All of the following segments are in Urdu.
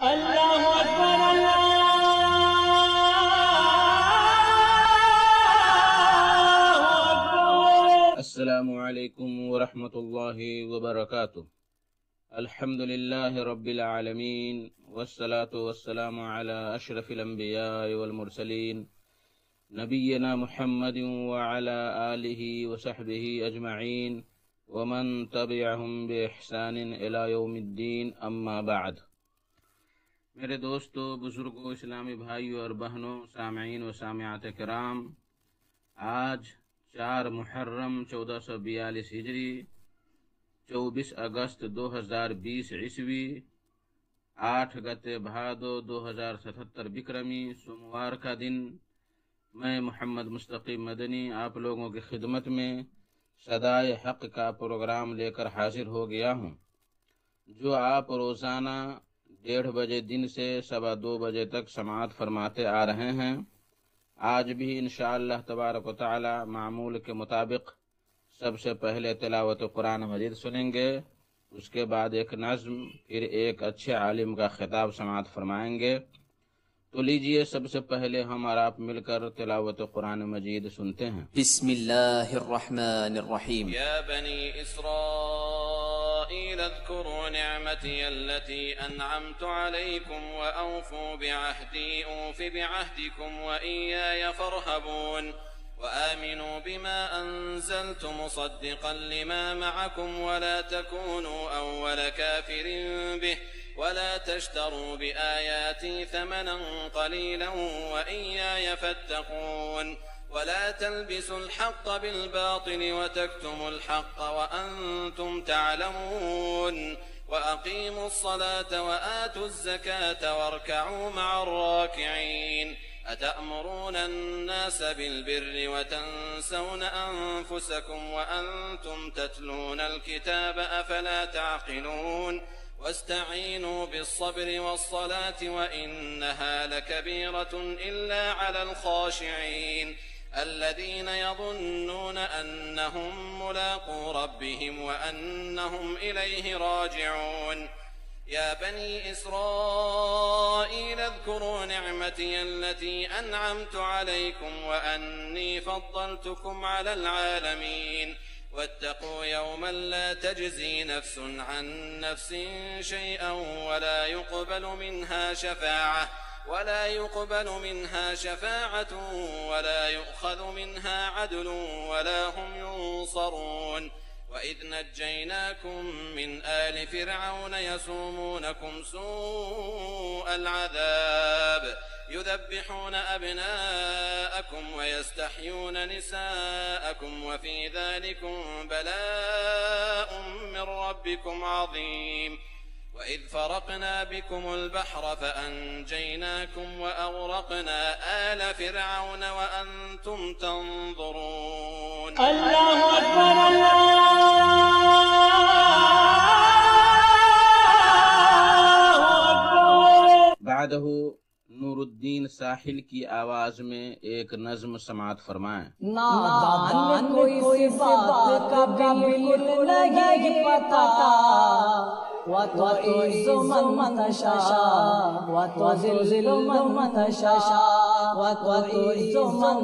اللہ اکبر اللہ اکبر۔ السلام علیکم ورحمۃ اللہ وبرکاتہ۔ الحمد للہ رب العالمین والصلاة والسلام علی اشرف الانبیاء والمرسلین نبینا محمد وعلی آلہ وصحبہ اجمعین ومن تبعہم بإحسان الی یوم الدین، اما بعد۔ میرے دوستو، بزرگوں، اسلامی بھائیوں اور بہنوں، سامعین و سامعات کرام، آج 4 محرم 1442 ہجری، 24 اگست 2020 عیسوی، 8 گتے بھادو 2077 بکرمی، سوموار کا دن، میں محمد مستقیم مدنی آپ لوگوں کی خدمت میں صدائے حق کا پروگرام لے کر حاضر ہو گیا ہوں، جو آپ روزانہ 1:30 بجے دن سے 2:15 بجے تک سماعت فرماتے آ رہے ہیں۔ آج بھی انشاءاللہ تبارک و تعالی معمول کے مطابق سب سے پہلے تلاوت قرآن مجید سنیں گے، اس کے بعد ایک نظم، پھر ایک اچھے عالم کا خطاب سماعت فرمائیں گے۔ تو لیجئے سب سے پہلے ہم اور آپ مل کر تلاوت قرآن مجید سنتے ہیں۔ بسم اللہ الرحمن الرحیم۔ یا بنی اسرائیل اذکروا نعمتی التي انعمت علیکم واوفوا بعہدی اوف بعہدکم وإیای فارہبون وآمنوا بما انزلت مصدقا لما معکم ولا تکونوا اول کافر به ولا تشتروا بآياتي ثمنا قليلا وإياي فاتقون ولا تلبسوا الحق بالباطل وتكتموا الحق وأنتم تعلمون وأقيموا الصلاة وآتوا الزكاة واركعوا مع الراكعين أتأمرون الناس بالبر وتنسون أنفسكم وأنتم تتلون الكتاب أفلا تعقلون واستعينوا بالصبر والصلاة وإنها لكبيرة إلا على الخاشعين الذين يظنون أنهم ملاقو ربهم وأنهم إليه راجعون يا بني إسرائيل اذكروا نعمتي التي أنعمت عليكم وأني فضلتكم على العالمين واتقوا يوما لا تجزي نفس عن نفس شيئا ولا يقبل منها شفاعة ولا يؤخذ منها عدل ولا هم ينصرون وإذ نجيناكم من آل فرعون يسومونكم سوء العذاب يذبحون أبناءكم ويستحيون نساءكم وفي ذلكم بلاء من ربكم عظيم وإذ فرقنا بكم البحر فأنجيناكم وأغرقنا آل فرعون وأنتم تنظرون اللہ اکبر اللہ اکبر۔ بعدہ نور الدین ساحل کی آواز میں ایک نظم سماعت فرمائیں۔ نادان کوئی صفات کا بالکل نہیں پتا، وَتُعِزُّ مَن تَشَاءُ وَتُذِلُّ مَن تَشَاءُ وَتُعِزُّ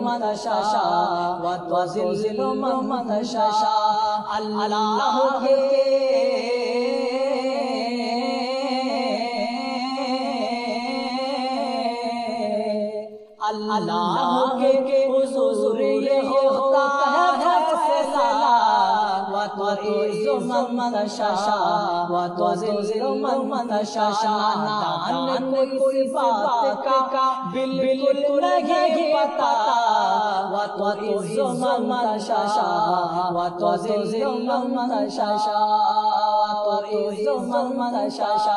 مَن تَشَاءُ وَتُذِلُّ مَن تَشَاءُ اللہ کے اللہ کے حضور یہ ہوتا ہے فیصلہ، وَتُعِزُّ مَن تَشَاءُ وَتُذِلُّ مَن تَشَاءُ نادان کوئی بات کا بالکل نہیں پتا، وَتُعِزُّ مَن تَشَاءُ وَتُذِلُّ مَن تَشَاءُ وَتُعِزُّ مَن تَشَاءُ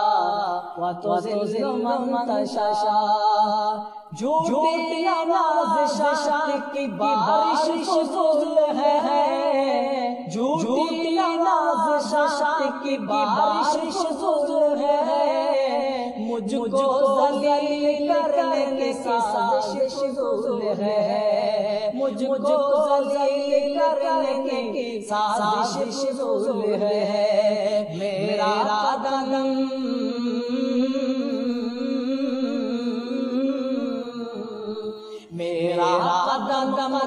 وَتُذِلُّ مَن تَشَاءُ جھوٹی نازشات کی بارش فضول ہے، جھوٹی نازشات کی بارش فضول ہے، مجھ کو ذلیل کرنے کی سازش فضول ہے، مجھ کو ذلیل کرنے کی سازش فضول ہے، میرا قدم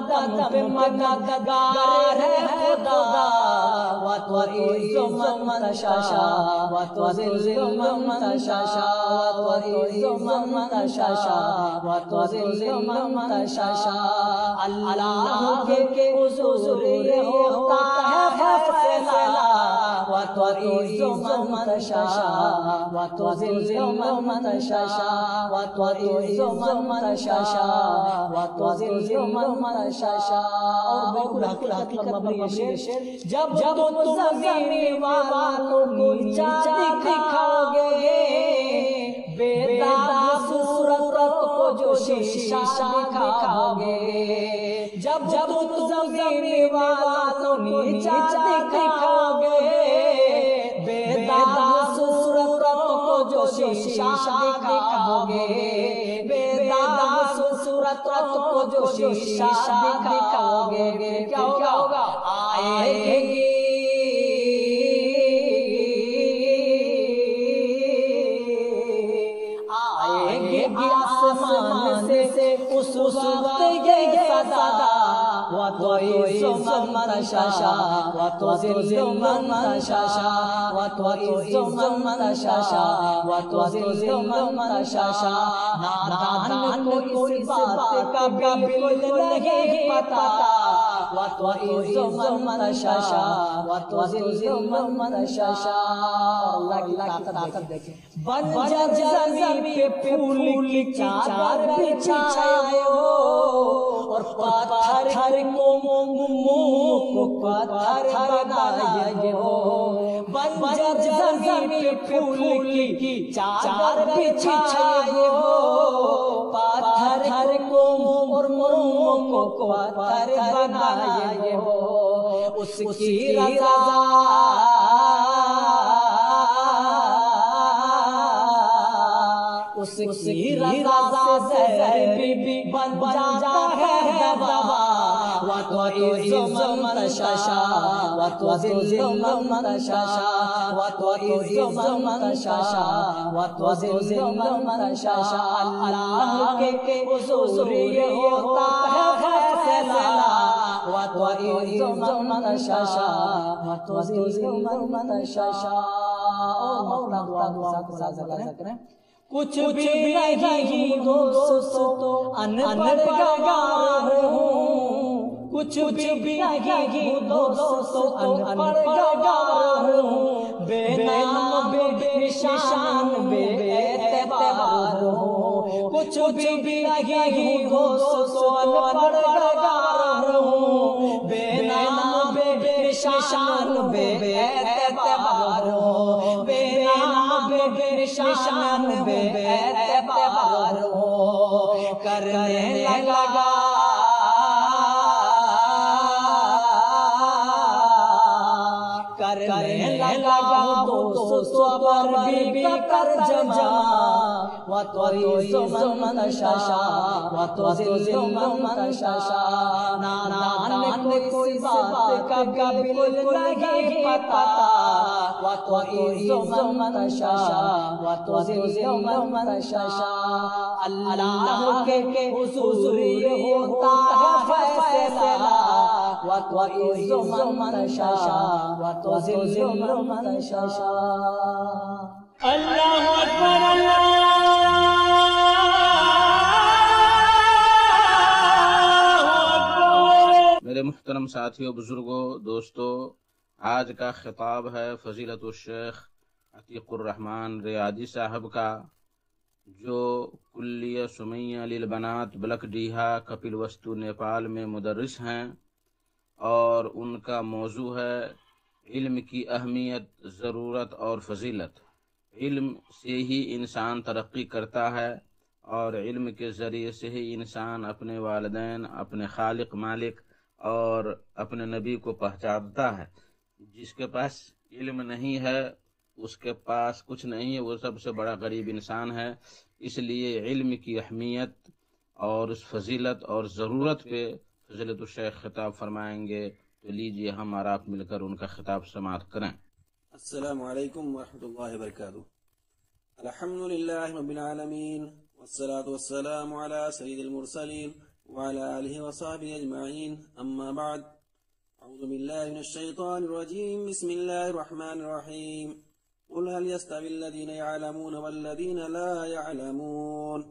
قدم پہ مددگار ہے خدا وتعز من تشاء وتذل من تشاء وتعز من تشاء وتذل من تشاء اللہ کے حضور یہ ہوتا ہے فیصلہ وتعز من تشاء وتذل من تشاء وتعز من تشاء وتذل من تشاء اور بالکل حقیقت پر مبنی جب تم زمین والوں کو نیچا دکھاؤ گے بے داغ صورت کو جو شیشہ دکھاؤ گے جب تم زمین والوں کو نیچا دکھاؤ گے بے داغ صورت کو جو شیشہ دکھاؤ گے بے داغ صورت کو جو شیشہ دکھاؤ گے کیا ہوگا آئے گی آسمان سے اس وقت یہ صدا وتعز من تشاء وتذل من تشاء وتعز من تشاء وتذل من تشاء نادان کو اس بات کا بالکل نہیں پتا وتعز من تشاء وتذل من تشاء اللہ کی طاقت دیکھیں بنجر زمین پہ پھول کی چادر بچھائے ہو اور پتھر کو پتھر بنائے ہو بنجر زمین پہ پھول کی چادر بچھائے ہو پتھر کو اور موم کو پتھر بنائے ہو اس کی رضا اس کی رضا سے بھی بن جاتا ہے دوا وتعز من تشاء وتذل من تشاء وتعز من تشاء وتذل من تشاء اللہ کے حضور یہ ہوتا ہے فیصلہ وتعز من تشاء وتذل من تشاء اور مقتدر دعا کریں کچھ بھی نہیں دوستو ان پڑھ گار ہوں کچھ بھی نہیں دوستو ان پڑھ گار ہوں بے نام بے نشان بے اعتبار ہوں کچھ بھی نہیں دوستو ان پڑھ گار ہوں بے نام بے نشان بے اعتبار ہوں بے نام بے نشان بے اعتبار ہو کرنے لگا صبر بھی کر جمع وتعز من تشاء وتذل من تشاء نادان کو اس بات کا بالکل نہیں پتا وتعز من تشاء وتذل من تشاء اللہ کے حضور یہ ہوتا ہے فیصلہ وتعز من تشاء وتذل من تشاء اللہ اکبر اللہ اکبر۔ میرے محترم ساتھیوں، بزرگوں، دوستو، آج کا خطاب ہے فضیلت الشیخ عتیق الرحمن ریاضی صاحب کا، جو کلیہ سمیہ للبنات بلک ڈیہا کپل وستو نیپال میں مدرس ہیں، اور ان کا موضوع ہے علم کی اہمیت، ضرورت اور فضیلت۔ علم سے ہی انسان ترقی کرتا ہے، اور علم کے ذریعے سے ہی انسان اپنے والدین، اپنے خالق مالک اور اپنے نبی کو پہچانتا ہے۔ جس کے پاس علم نہیں ہے اس کے پاس کچھ نہیں ہے، وہ سب سے بڑا غریب انسان ہے۔ اس لیے علم کی اہمیت اور اس فضیلت اور ضرورت پہ فضیلت الشیخ خطاب فرمائیں گے، تو لیجئے ہم اور آپ مل کر ان کا خطاب سماعت کریں۔ السلام علیکم ورحمۃ اللہ وبرکاتہ۔ الحمد للہ رب العالمین والصلاة والسلام علی سید المرسلین وعلى آله وصحبه أجمعين. أما بعد، أعوذ بالله من الشيطان الرجيم. بسم الله الرحمن الرحيم. قل هل يستوي الذين يعلمون والذين لا يعلمون.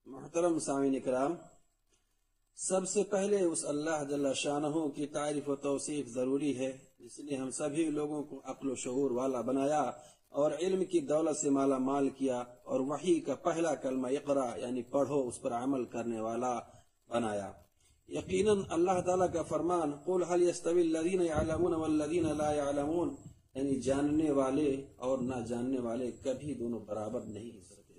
محترم سامعین کرام، سب سے پہلے اس اللہ جل شانہ کی تعریف و توصیف ضروری ہے جس نے ہم سبھی لوگوں کو عقل و شعور والا بنایا اور علم کی دولت سے مالا مال کیا اور وحی کا پہلا کلمہ اقرا یعنی پڑھو اس پر عمل کرنے والا بنایا. یقیناً اللہ تعالیٰ کا فرمان قل هل يستوي الذين يعلمون والذين لا يعلمون یعنی جاننے والے اور نہ جاننے والے کبھی دونوں برابر نہیں ہو سکتے.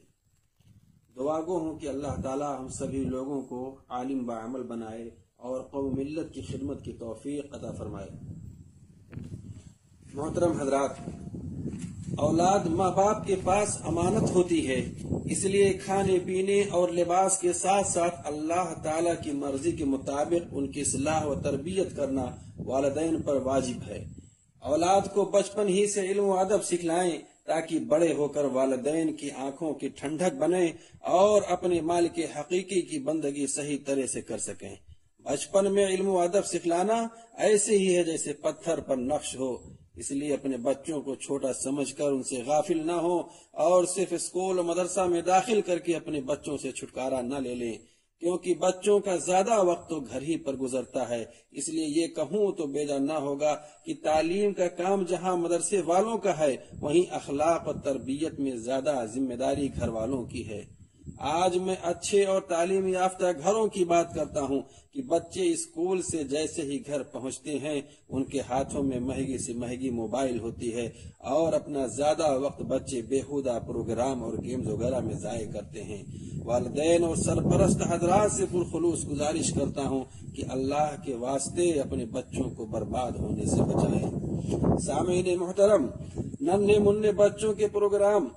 دعا گو ہوں کہ اللہ تعالیٰ ہم سبھی لوگوں کو عالم بعمل بنائے اور قوم ملت کی خدمت کی توفیق عطا فرمائے. محترم حضرات، اولاد ماں باپ کے پاس امانت ہوتی ہے، اس لیے کھانے پینے اور لباس کے ساتھ ساتھ اللہ تعالیٰ کی مرضی کے مطابق ان کی اصلاح و تربیت کرنا والدین پر واجب ہے. اولاد کو بچپن ہی سے علم و ادب سکھلائیں تاکہ بڑے ہو کر والدین کی آنکھوں کی ٹھنڈک بنیں اور اپنے مالک حقیقی کی بندگی صحیح طرح سے کر سکیں. بچپن میں علم و ادب سکھلانا ایسے ہی ہے جیسے پتھر پر نقش ہو، اس لیے اپنے بچوں کو چھوٹا سمجھ کر ان سے غافل نہ ہو اور صرف اسکول و مدرسہ میں داخل کر کے اپنے بچوں سے چھٹکارا نہ لے لیں، کیونکہ بچوں کا زیادہ وقت تو گھر ہی پر گزرتا ہے. اس لیے یہ کہوں تو بیجا نہ ہوگا کہ تعلیم کا کام جہاں مدرسے والوں کا ہے وہیں اخلاق و تربیت میں زیادہ ذمہ داری گھر والوں کی ہے. آج میں اچھے اور تعلیم یافتہ گھروں کی بات کرتا ہوں کہ بچے اسکول سے جیسے ہی گھر پہنچتے ہیں ان کے ہاتھوں میں مہنگی سے مہنگی موبائل ہوتی ہے اور اپنا زیادہ وقت بچے بےہودہ پروگرام اور گیمز وغیرہ میں ضائع کرتے ہیں. والدین اور سرپرست حضرات سے پرخلوص گزارش کرتا ہوں کہ اللہ کے واسطے اپنے بچوں کو برباد ہونے سے بچائیں. سامعین محترم، ننھے منھے بچوں کے پروگرام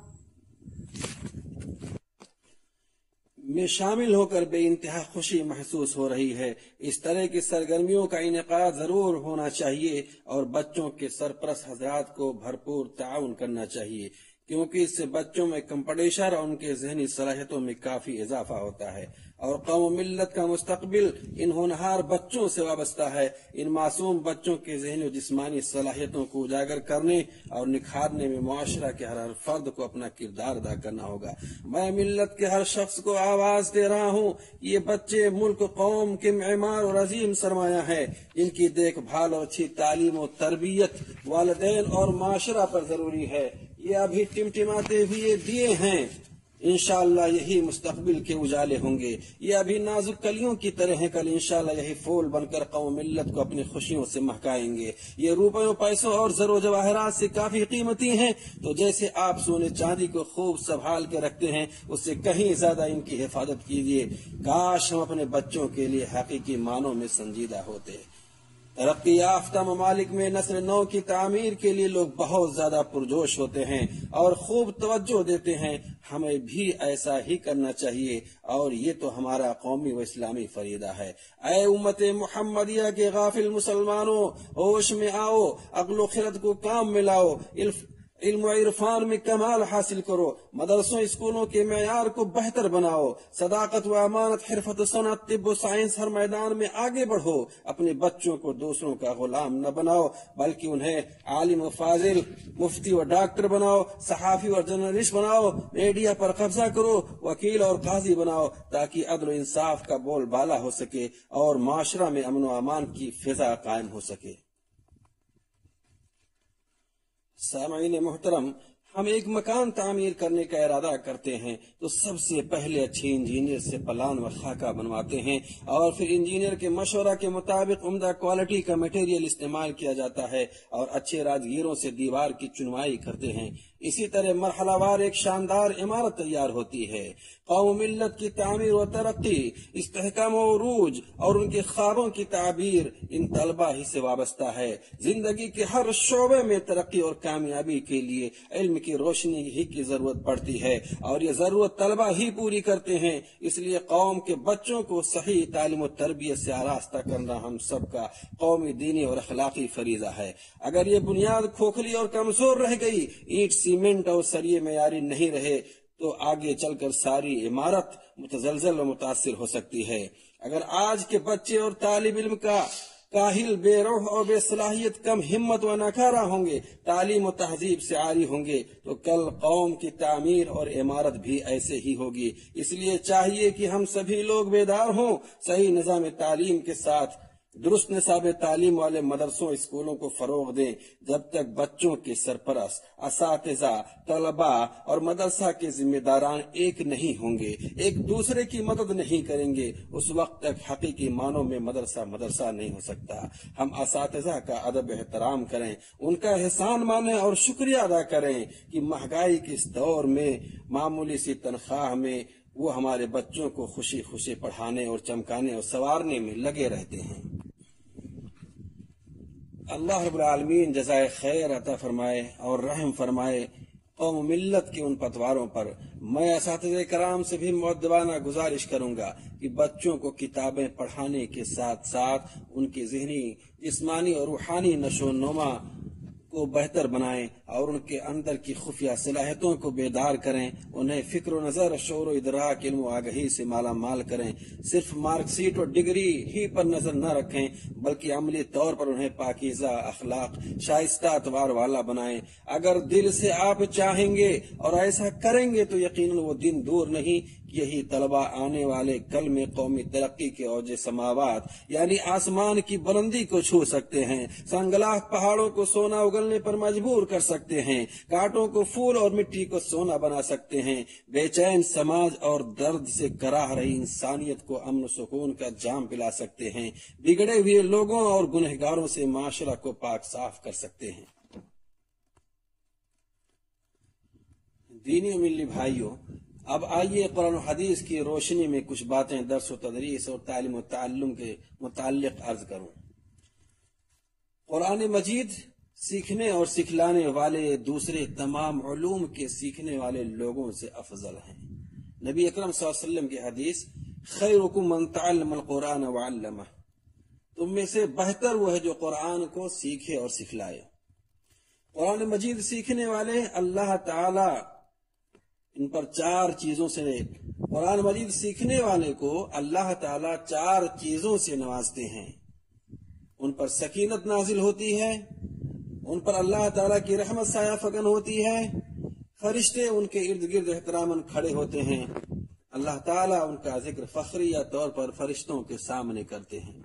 میں شامل ہو کر بے انتہا خوشی محسوس ہو رہی ہے. اس طرح کی سرگرمیوں کا انعقاد ضرور ہونا چاہیے اور بچوں کے سرپرست حضرات کو بھرپور تعاون کرنا چاہیے، کیونکہ اس سے بچوں میں کمپٹیشن اور ان کے ذہنی صلاحیتوں میں کافی اضافہ ہوتا ہے اور قوم ملت کا مستقبل ان ہونہار بچوں سے وابستہ ہے. ان معصوم بچوں کے ذہنی و جسمانی صلاحیتوں کو اجاگر کرنے اور نکھارنے میں معاشرہ کے ہر فرد کو اپنا کردار ادا کرنا ہوگا. میں ملت کے ہر شخص کو آواز دے رہا ہوں، یہ بچے ملک قوم کے معمار اور عظیم سرمایہ ہیں، جن کی دیکھ بھال اور اچھی تعلیم و تربیت والدین اور معاشرہ پر ضروری ہے. یہ ابھی ٹمٹماتے ہوئے دیے ہیں، انشاءاللہ یہی مستقبل کے اجالے ہوں گے. یہ ابھی نازک کلیوں کی طرح ہیں، کل انشاءاللہ یہی پھول بن کر قوم ملت کو اپنی خوشیوں سے مہکائیں گے. یہ روپیوں پیسوں اور زر و جواہرات سے کافی قیمتی ہیں، تو جیسے آپ سونے چاندی کو خوب سنبھال کے رکھتے ہیں اس سے کہیں زیادہ ان کی حفاظت کیجیے. کاش ہم اپنے بچوں کے لیے حقیقی معنوں میں سنجیدہ ہوتے. ترقی یافتہ ممالک میں نسل نو کی تعمیر کے لیے لوگ بہت زیادہ پرجوش ہوتے ہیں اور خوب توجہ دیتے ہیں. ہمیں بھی ایسا ہی کرنا چاہیے اور یہ تو ہمارا قومی و اسلامی فریضہ ہے. اے امت محمدیہ کے غافل مسلمانوں، ہوش میں آؤ، عقل و خرد کو کام میں لاؤ، علم و عرفان میں کمال حاصل کرو، مدرسوں اسکولوں کے معیار کو بہتر بناؤ، صداقت و امانت، حرفت و صنعت، طب و سائنس ہر میدان میں آگے بڑھو. اپنے بچوں کو دوسروں کا غلام نہ بناؤ بلکہ انہیں عالم و فاضل، مفتی و ڈاکٹر بناؤ، صحافی اور جرنلسٹ بناؤ، میڈیا پر قبضہ کرو، وکیل اور قاضی بناؤ تاکہ عدل و انصاف کا بول بالا ہو سکے اور معاشرہ میں امن و امان کی فضا قائم ہو سکے. سامعین محترم، ہم ایک مکان تعمیر کرنے کا ارادہ کرتے ہیں تو سب سے پہلے اچھے انجینئر سے پلان و خاکہ بنواتے ہیں اور پھر انجینئر کے مشورہ کے مطابق عمدہ کوالٹی کا مٹیریل استعمال کیا جاتا ہے اور اچھے راجگیروں سے دیوار کی چنوائی کرتے ہیں. اسی طرح مرحلہ وار ایک شاندار عمارت تیار ہوتی ہے. قوم ملت کی تعمیر و ترقی، استحکام و عروج اور ان کے خوابوں کی تعبیر ان طلبہ ہی سے وابستہ ہے. زندگی کے ہر شعبے میں ترقی اور کامیابی کے لیے علم کی روشنی ہی کی ضرورت پڑتی ہے اور یہ ضرورت طلبہ ہی پوری کرتے ہیں. اس لیے قوم کے بچوں کو صحیح تعلیم و تربیت سے آراستہ کرنا ہم سب کا قومی، دینی اور اخلاقی فریضہ ہے. اگر یہ بنیاد کھوکھلی اور کمزور رہ گئی، اینٹ سیمنٹ اور سریے معیاری نہیں رہے تو آگے چل کر ساری عمارت متزلزل و متاثر ہو سکتی ہے۔ اگر آج کے بچے اور طالب علم کا کاہل، بے روح اور بے صلاحیت، کم ہمت و ناکارہ ہوں گے، تعلیم و تہذیب سے عاری ہوں گے، تو کل قوم کی تعمیر اور عمارت بھی ایسے ہی ہوگی۔ اس لیے چاہیے کہ ہم سبھی لوگ بیدار ہوں، صحیح نظام تعلیم کے ساتھ درست نصاب تعلیم والے مدرسوں اسکولوں کو فروغ دیں۔ جب تک بچوں کے سرپرست، اساتذہ، طلباء اور مدرسہ کے ذمہ داران ایک نہیں ہوں گے، ایک دوسرے کی مدد نہیں کریں گے، اس وقت تک حقیقی معنوں میں مدرسہ نہیں ہو سکتا۔ ہم اساتذہ کا ادب احترام کریں، ان کا احسان مانیں اور شکریہ ادا کریں کہ مہنگائی کے اس دور میں معمولی سی تنخواہ میں وہ ہمارے بچوں کو خوشی خوشی پڑھانے اور چمکانے اور سنوارنے میں لگے رہتے ہیں۔ اللہ رب العالمین جزائے خیر عطا فرمائے اور رحم فرمائے قوم و ملت کے ان پتواروں پر۔ میں اساتذہ کرام سے بھی مؤدبانہ گزارش کروں گا کہ بچوں کو کتابیں پڑھانے کے ساتھ ساتھ ان کی ذہنی، جسمانی اور روحانی نشو و نما کو بہتر بنائیں اور ان کے اندر کی خفیہ صلاحیتوں کو بیدار کریں، انہیں فکر و نظر، شعور و ادراک، علم و آگہی سے مالا مال کریں۔ صرف مارک شیٹ اور ڈگری ہی پر نظر نہ رکھیں بلکہ عملی طور پر انہیں پاکیزہ اخلاق، شائستہ اطوار والا بنائیں۔ اگر دل سے آپ چاہیں گے اور ایسا کریں گے تو یقیناً وہ دن دور نہیں، یہی طلباء آنے والے کل میں قومی ترقی کے اوج سماوات یعنی آسمان کی بلندی کو چھو سکتے ہیں، سنگلاخ پہاڑوں کو سونا اگلنے پر مجبور کر سکتے ہیں، کانٹوں کو پھول اور مٹی کو سونا بنا سکتے ہیں، بے چین سماج اور درد سے کراہ رہی انسانیت کو امن و سکون کا جام پلا سکتے ہیں، بگڑے ہوئے لوگوں اور گنہگاروں سے معاشرہ کو پاک صاف کر سکتے ہیں۔ دینی و ملی بھائیوں، اب آئیے قرآن و حدیث کی روشنی میں کچھ باتیں درس و تدریس اور تعلیم و تعلم کے متعلق عرض کروں۔ قرآن مجید سیکھنے اور سکھلانے والے دوسرے تمام علوم کے سیکھنے والے لوگوں سے افضل ہیں۔ نبی اکرم صلی اللہ علیہ وسلم کی حدیث، خیرکم من تعلم القرآن وعلمہ، تم میں سے بہتر وہ ہے جو قرآن کو سیکھے اور سکھلائے۔ قرآن مجید سیکھنے والے اللہ تعالی ان پر چار چیزوں سے، قرآن مجید سیکھنے والے کو اللہ تعالیٰ چار چیزوں سے نوازتے ہیں۔ ان پر سکینت نازل ہوتی ہے، ان پر اللہ تعالیٰ کی رحمت سایہ فگن ہوتی ہے، فرشتے ان کے ارد گرد احتراماً کھڑے ہوتے ہیں، اللہ تعالیٰ ان کا ذکر فخریہ طور پر فرشتوں کے سامنے کرتے ہیں۔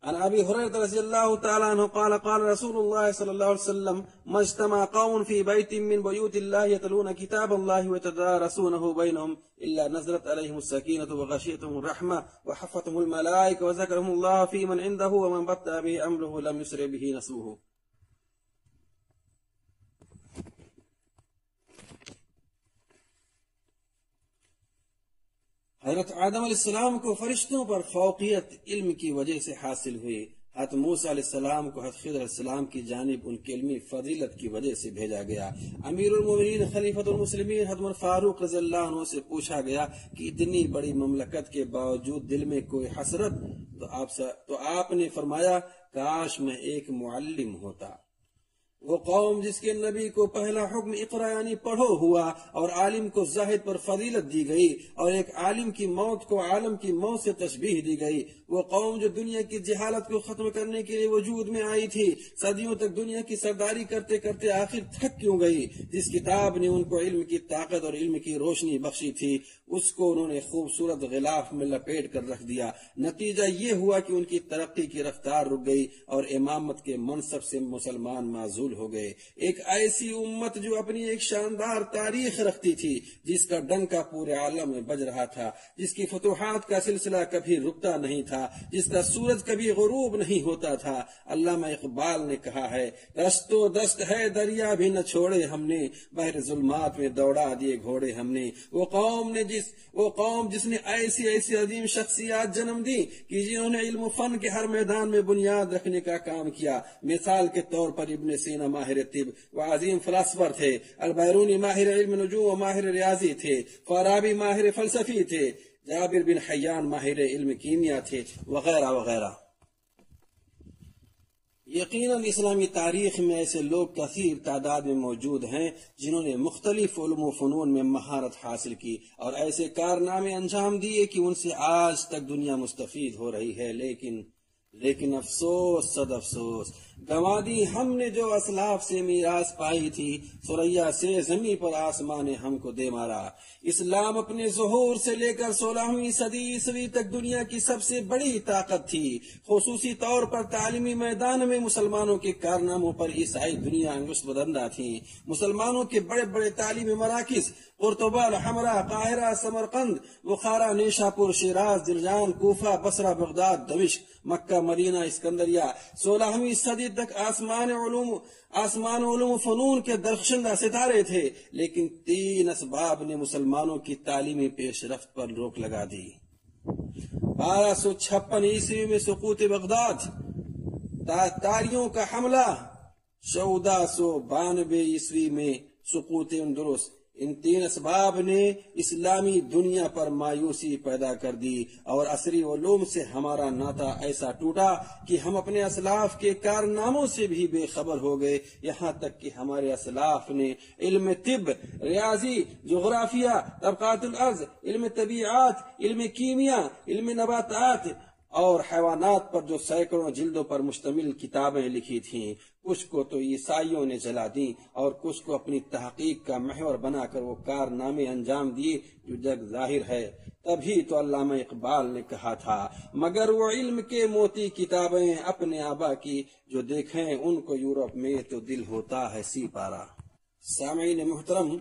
عن ابي هريره رضي الله تعالى عنه قال قال رسول الله صلى الله عليه وسلم ما اجتمع قوم في بيت من بيوت الله يتلون كتاب الله ويتدارسونه بينهم الا نزلت عليهم السكينه وغشيتهم الرحمه وحفتهم الملائكه وذكرهم الله في من عنده ومن بطأ به امره لم يسرع به نسبه۔ حضرت آدم علیہ السلام کو فرشتوں پر فوقیت علم کی وجہ سے حاصل ہوئی، حضرت موسیٰ علیہ السلام کو حضرت خضر علیہ السلام کی جانب ان کی علمی فضیلت کی وجہ سے بھیجا گیا۔ امیر المومنین خلیفۃ المسلمین حضرت عمر فاروق رضی اللہ عنہ سے پوچھا گیا کہ اتنی بڑی مملکت کے باوجود دل میں کوئی حسرت؟ تو آپ نے فرمایا کاش میں ایک معلم ہوتا۔ وہ قوم جس کے نبی کو پہلا حکم اقرا یعنی پڑھو ہوا اور عالم کو زاہد پر فضیلت دی گئی اور ایک عالم کی موت کو عالم کی موت سے تشبیہ دی گئی، وہ قوم جو دنیا کی جہالت کو ختم کرنے کے لیے وجود میں آئی تھی، صدیوں تک دنیا کی سرداری کرتے کرتے آخر تھک کیوں گئی، جس کتاب نے ان کو علم کی طاقت اور علم کی روشنی بخشی تھی اس کو انہوں نے خوبصورت غلاف میں لپیٹ کر رکھ دیا۔ نتیجہ یہ ہوا کہ ان کی ترقی کی رفتار رک گئی اور امامت کے منصب سے مسلمان معزول ہو گئے۔ ایک ایسی امت جو اپنی ایک شاندار تاریخ رکھتی تھی، جس کا ڈنکا پورے عالم میں بج رہا تھا، جس کی فتوحات کا سلسلہ کبھی رکتا نہیں تھا، جس کا سورج کبھی غروب نہیں ہوتا تھا۔ علامہ اقبال نے کہا ہے، دست و دست ہے دریا بھی نہ چھوڑے ہم نے، بحر ظلمات میں دوڑا دیے گھوڑے ہم نے۔ وہ قوم جس نے ایسی عظیم شخصیات جنم دی کہ جنہوں نے علم و فن کے ہر میدان میں بنیاد رکھنے کا کام کیا۔ مثال کے طور پر ابن سینا ماہر طب و عظیم فلاسفر تھے، البیرونی ماہر علم نجوم و ماہر ریاضی تھے، فارابی ماہر فلسفی تھے، جابر بن حیان ماہر علم کیمیا تھے، وغیرہ وغیرہ۔ یقیناً اسلامی تاریخ میں ایسے لوگ کثیر تعداد میں موجود ہیں جنہوں نے مختلف علوم و فنون میں مہارت حاصل کی اور ایسے کارنامے انجام دیے کہ ان سے آج تک دنیا مستفید ہو رہی ہے، لیکن افسوس صد افسوس، گنوا دی ہم نے جو اسلاف سے میراث پائی تھی، ثریا سے زمین پر آسمان نے ہم کو دے مارا۔ اسلام اپنے ظہور سے لے کر 16ویں صدی عیسوی تک دنیا کی سب سے بڑی طاقت تھی۔ خصوصی طور پر تعلیمی میدان میں مسلمانوں کے کارناموں پر عیسائی دنیا انگشت بدندہ تھی۔ مسلمانوں کے بڑے بڑے تعلیمی مراکز قرطبہ، الحمرا، قاہرہ، سمرقند، بخارا، نیشا پور، شیراز، دلجان، کوفہ، بصرہ، بغداد، دمشق، مکہ، مدینہ، اسکندریہ 16ویں صدی تک آسمان علوم و فنون کے درخشندہ ستارے تھے، لیکن 3 اسباب نے مسلمانوں کی تعلیمی پیش رفت پر روک لگا دی۔ 1256 عیسوی میں سقوط بغداد، تاتاریوں کا حملہ، 1492 عیسوی میں سقوط اندلس، ان 3 اسباب نے اسلامی دنیا پر مایوسی پیدا کر دی اور عصری علوم سے ہمارا ناطہ ایسا ٹوٹا کہ ہم اپنے اسلاف کے کارناموں سے بھی بے خبر ہو گئے، یہاں تک کہ ہمارے اسلاف نے علم طب، ریاضی، جغرافیہ، طبقات الارض، علم طبیعات، علم کیمیا، علم نباتات اور حیوانات پر جو سینکڑوں جلدوں پر مشتمل کتابیں لکھی تھیں، کچھ کو تو عیسائیوں نے جلا دیں اور کچھ کو اپنی تحقیق کا محور بنا کر وہ کارنامے انجام دیے جو جگ ظاہر ہے۔ تبھی تو علامہ اقبال نے کہا تھا، مگر وہ علم کے موتی کتابیں اپنے آبا کی، جو دیکھیں ان کو یورپ میں تو دل ہوتا ہے سی پارا۔ سامعین محترم،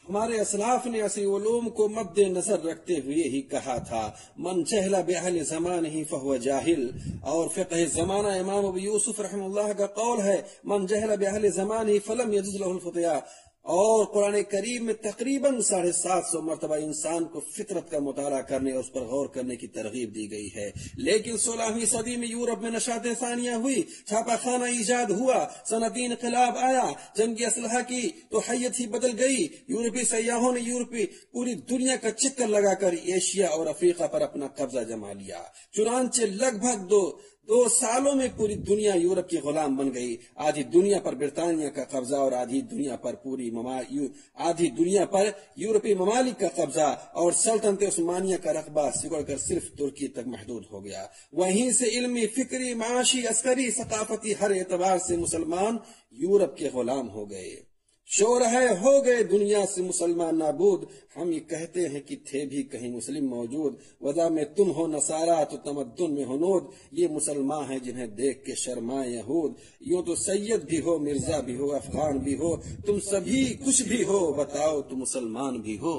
ہمارے اسلاف نے عصری علوم کو مد نظر رکھتے ہوئے ہی کہا تھا، من جہل بأہل زمانہ فہو جاہل، اور فقہ زمانہ امام ابو یوسف رحمہ اللہ کا قول ہے، من جہل بأہل زمانہ فلم یجوز لہ الفتیا، اور قرآن کریم میں تقریباً 750 مرتبہ انسان کو فطرت کا مطالعہ کرنے اور اس پر غور کرنے کی ترغیب دی گئی ہے۔ لیکن 16ویں صدی میں یورپ میں نشاط ثانیہ ہوئی، چھاپا خانہ ایجاد ہوا، صنعتی انقلاب آیا، جنگی اسلحہ کی تو حیت ہی بدل گئی۔ یورپی سیاحوں نے پوری دنیا کا چکر لگا کر ایشیا اور افریقہ پر اپنا قبضہ جما لیا، چنانچہ لگ بھگ 2 سالوں میں پوری دنیا یورپ کی غلام بن گئی۔ آدھی دنیا پر برطانیہ کا قبضہ اور آدھی دنیا پر یورپی ممالک کا قبضہ، اور سلطنت عثمانیہ کا رقبہ سکڑ کر صرف ترکی تک محدود ہو گیا۔ وہیں سے علمی، فکری، معاشی، عسکری، ثقافتی ہر اعتبار سے مسلمان یورپ کے غلام ہو گئے۔ شور ہے ہو گئے دنیا سے مسلمان نابود، ہم یہ کہتے ہیں کہ تھے بھی کہیں مسلم موجود، وضع میں تم ہو نصارہ تو تمدن میں ہنود، یہ مسلمان ہیں جنہیں دیکھ کے شرمائے یہود، یوں تو سید بھی ہو، مرزا بھی ہو، افغان بھی ہو، تم سبھی کچھ بھی ہو، بتاؤ تو مسلمان بھی ہو۔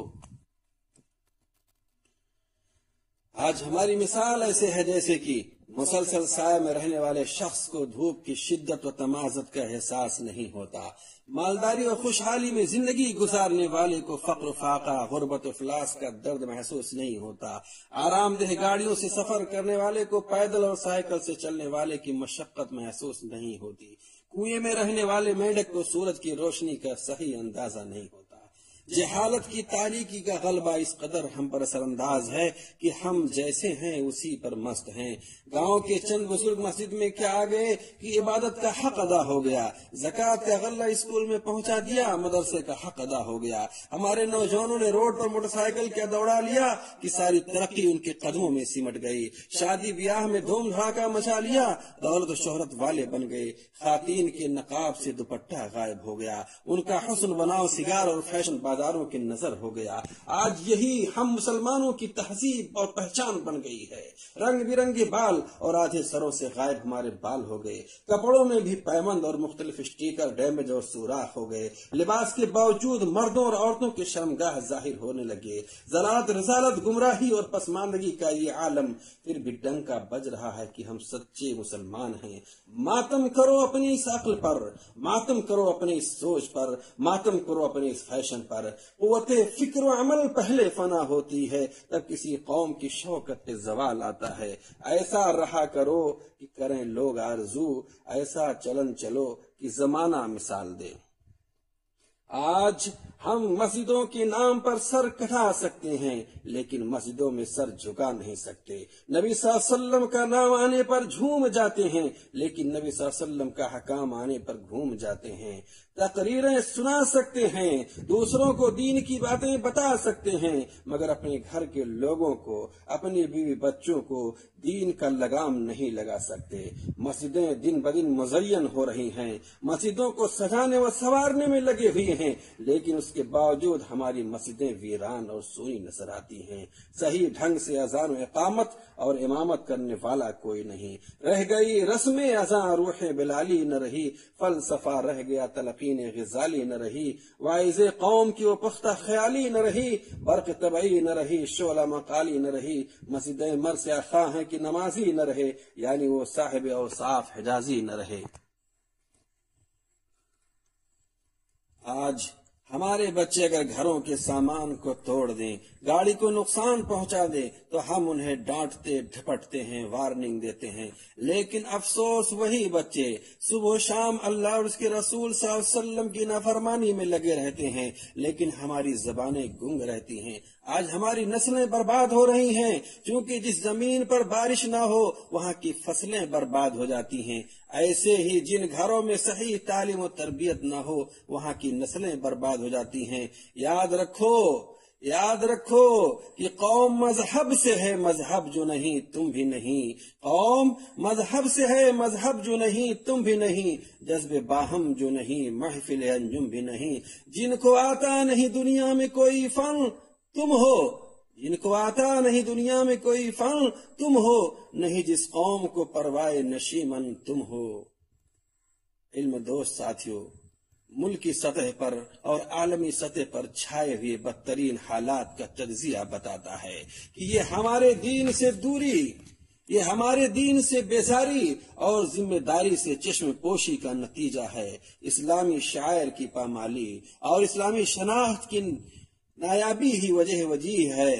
آج ہماری مثال ایسے ہے جیسے کہ مسلسل سائے میں رہنے والے شخص کو دھوپ کی شدت و تمازت کا احساس نہیں ہوتا، مالداری اور خوشحالی میں زندگی گزارنے والے کو فقر و فاقہ، غربت و افلاس کا درد محسوس نہیں ہوتا، آرام دہ گاڑیوں سے سفر کرنے والے کو پیدل اور سائیکل سے چلنے والے کی مشقت محسوس نہیں ہوتی، کنویں میں رہنے والے مینڈک کو سورج کی روشنی کا صحیح اندازہ نہیں ہوتا۔ جہالت کی تاریکی کا غلبہ اس قدر ہم پر اثر انداز ہے کہ ہم جیسے ہیں اسی پر مست ہیں۔ گاؤں کے چند بزرگ مسجد میں کیا آ گئے کہ عبادت کا حق ادا ہو گیا، زکوٰۃ کا غلہ اسکول میں پہنچا دیا، مدرسے کا حق ادا ہو گیا۔ ہمارے نوجوانوں نے روڈ پر موٹر سائیکل کیا دوڑا لیا کہ ساری ترقی ان کے قدموں میں سمٹ گئی۔ شادی بیاہ میں دھوم دھڑاکہ مچا لیا، دولت و شہرت والے بن گئے۔ خواتین کے نقاب سے دوپٹہ غائب ہو گیا، ان کا حسن بناؤ سگار اور فیشن بازاروں کی نظر ہو گیا۔ آج یہی ہم مسلمانوں کی تہذیب اور پہچان بن گئی ہے۔ رنگ برنگے بال اور آدھے سروں سے غائب ہمارے بال ہو گئے، کپڑوں میں بھی پیمند اور مختلف اسٹیکر، ڈیمیج اور سوراخ ہو گئے۔ لباس کے باوجود مردوں اور عورتوں کے شرمگاہ ظاہر ہونے لگے۔ ضلالت، رسالت، گمراہی اور پسماندگی کا یہ عالم پھر بھی ڈنکا بج رہا ہے کہ ہم سچے مسلمان ہیں۔ ماتم کرو اپنی اس عقل پر، ماتم کرو اپنی اس سوچ پر، ماتم کرو اپنے اس فیشن پر۔ قوت فکر و عمل پہلے فنا ہوتی ہے، تب کسی قوم کی شوکت پہ زوال آتا ہے۔ ایسا رہا کرو کہ کریں لوگ آرزو، ایسا چلن چلو کہ زمانہ مثال دے۔ آج ہم مسجدوں کے نام پر سر کٹا سکتے ہیں لیکن مسجدوں میں سر جھکا نہیں سکتے. نبی صلی اللہ علیہ وسلم کا نام آنے پر جھوم جاتے ہیں لیکن نبی صلی اللہ علیہ وسلم کا حکام آنے پر گھوم جاتے ہیں. تقریریں سنا سکتے ہیں، دوسروں کو دین کی باتیں بتا سکتے ہیں، مگر اپنے گھر کے لوگوں کو، اپنی بیوی بچوں کو دین کا لگام نہیں لگا سکتے. مسجدیں دن بدن مزین ہو رہی ہیں، مسجدوں کو سجانے و سنوارنے میں لگے ہوئے ہیں، لیکن اس کے باوجود ہماری مسجدیں ویران اور سونی نظر آتی ہیں. صحیح ڈھنگ سے اذان و اقامت اور امامت کرنے والا کوئی نہیں. رہ گئی رسم اذان روح بلالی نہ رہی، فلسفہ رہ گیا تلقین غزالی نہ رہی، واعظ قوم کی وہ پختہ خیالی نہ رہی، برق طبعی نہ رہی، شعلہ مقالی نہ رہی. مسجدیں مر سے خواہ ہیں کہ نمازی نہ رہے، یعنی وہ صاحب اوصاف حجازی نہ رہے. آج ہمارے بچے اگر گھروں کے سامان کو توڑ دیں، گاڑی کو نقصان پہنچا دیں تو ہم انہیں ڈانٹتے ڈھپٹتے ہیں، وارننگ دیتے ہیں. لیکن افسوس وہی بچے صبح و شام اللہ اور اس کے رسول صلی اللہ علیہ وسلم کی نافرمانی میں لگے رہتے ہیں، لیکن ہماری زبانیں گنگ رہتی ہیں. آج ہماری نسلیں برباد ہو رہی ہیں، چونکہ جس زمین پر بارش نہ ہو وہاں کی فصلیں برباد ہو جاتی ہیں. ایسے ہی جن گھروں میں صحیح تعلیم و تربیت نہ ہو وہاں کی نسلیں برباد ہو جاتی ہیں. یاد رکھو کہ قوم مذہب سے ہے، مذہب جو نہیں تم بھی نہیں. قوم مذہب سے ہے، مذہب جو نہیں تم بھی نہیں. جذب باہم جو نہیں، محفل انجم بھی نہیں. جن کو آتا نہیں دنیا میں کوئی فن تم ہو، جن کو آتا نہیں دنیا میں کوئی فن تم ہو، نہیں جس قوم کو پروائے نشیمن تم ہو. علم دوست ساتھیو، ملکی سطح پر اور عالمی سطح پر چھائے ہوئے بدترین حالات کا تجزیہ بتاتا ہے کہ یہ ہمارے دین سے دوری، یہ ہمارے دین سے بیزاری اور ذمہ داری سے چشم پوشی کا نتیجہ ہے. اسلامی شاعر کی پامالی اور اسلامی شناخت کی نایابی ہی وجہ ہے.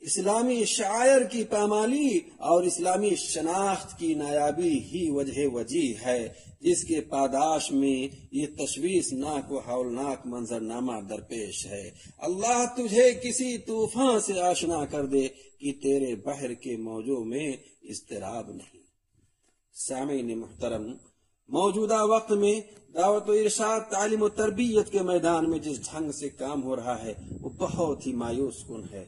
اسلامی شاعر کی پامالی اور اسلامی شناخت کی نایابی ہی وجہ ہے، جس کے پاداش میں یہ تشویشناک و ہولناک منظرنامہ درپیش ہے. اللہ تجھے کسی طوفان سے آشنا کر دے کہ تیرے بحر کے موجوں میں اضطراب نہیں. سامعین محترم، موجودہ وقت میں دعوت و ارشاد، تعلیم و تربیت کے میدان میں جس ڈھنگ سے کام ہو رہا ہے وہ بہت ہی مایوس کن ہے.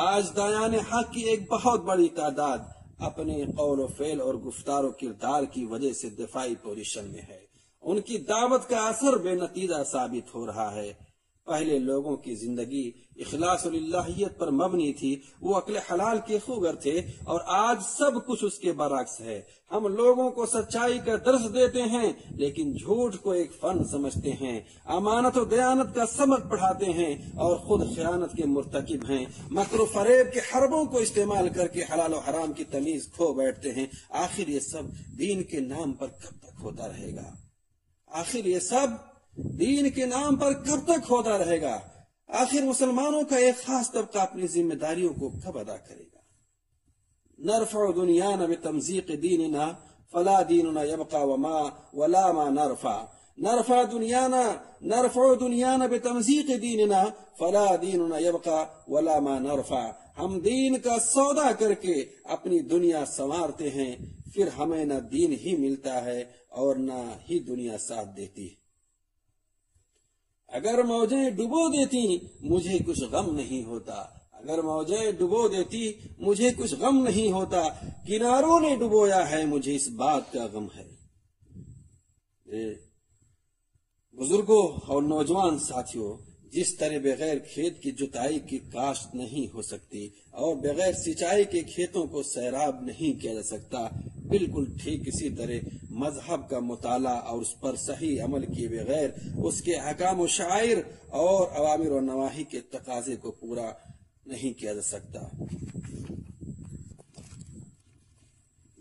آج دایان حق کی ایک بہت بڑی تعداد اپنے قول و فعل اور گفتار و کردار کی وجہ سے دفاعی پوزیشن میں ہے. ان کی دعوت کا اثر بے نتیجہ ثابت ہو رہا ہے. پہلے لوگوں کی زندگی اخلاص الہیت پر مبنی تھی، وہ عقل حلال کے خوگر تھے، اور آج سب کچھ اس کے برعکس ہے. ہم لوگوں کو سچائی کا درس دیتے ہیں لیکن جھوٹ کو ایک فن سمجھتے ہیں، امانت و دیانت کا سبق پڑھاتے ہیں اور خود خیانت کے مرتکب ہیں. مکر و فریب کے حربوں کو استعمال کر کے حلال و حرام کی تمیز کھو بیٹھتے ہیں. آخر یہ سب دین کے نام پر کب تک ہوتا رہے گا؟ آخر یہ سب دین کے نام پر کب تک ہوتا رہے گا؟ آخر مسلمانوں کا ایک خاص طبقہ اپنی ذمہ داریوں کو کب ادا کرے گا؟ نرفع دنیانا بتمزیق دیننا فلا دیننا یبقى ولا ما نرفع دنیانا بتمزیق دیننا فلا دیننا یبقى ولا ما نرفع. ہم دین کا سودا کر کے اپنی دنیا سنوارتے ہیں، پھر ہمیں نہ دین ہی ملتا ہے اور نہ ہی دنیا ساتھ دیتی ہے. اگر موجیں ڈبو دیتی مجھے کچھ غم نہیں ہوتا، اگر موجیں ڈبو دیتی مجھے کچھ غم نہیں ہوتا، کناروں نے ڈبویا ہے مجھے اس بات کا غم ہے. بزرگوں اور نوجوان ساتھیوں، جس طرح بغیر کھیت کی جتائی کی کاشت نہیں ہو سکتی اور بغیر سچائی کے کھیتوں کو سیراب نہیں کیا جا سکتا، بالکل ٹھیک اسی طرح مذہب کا مطالعہ اور اس پر صحیح عمل کیے بغیر اس کے احکام و شعائر اور اوامر و نواہی کے تقاضے کو پورا نہیں کیا جا سکتا.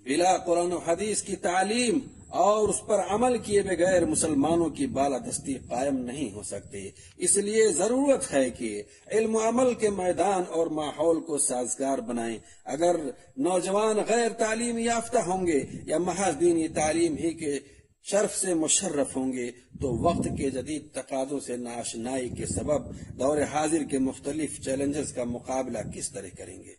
بلا قرآن و حدیث کی تعلیم اور اس پر عمل کیے بغیر مسلمانوں کی بالادستی قائم نہیں ہو سکتی. اس لیے ضرورت ہے کہ علم و عمل کے میدان اور ماحول کو سازگار بنائیں. اگر نوجوان غیر تعلیم یافتہ ہوں گے یا محض دینی تعلیم ہی کے شرف سے مشرف ہوں گے تو وقت کے جدید تقاضوں سے ناآشنائی کے سبب دور حاضر کے مختلف چیلنجز کا مقابلہ کس طرح کریں گے؟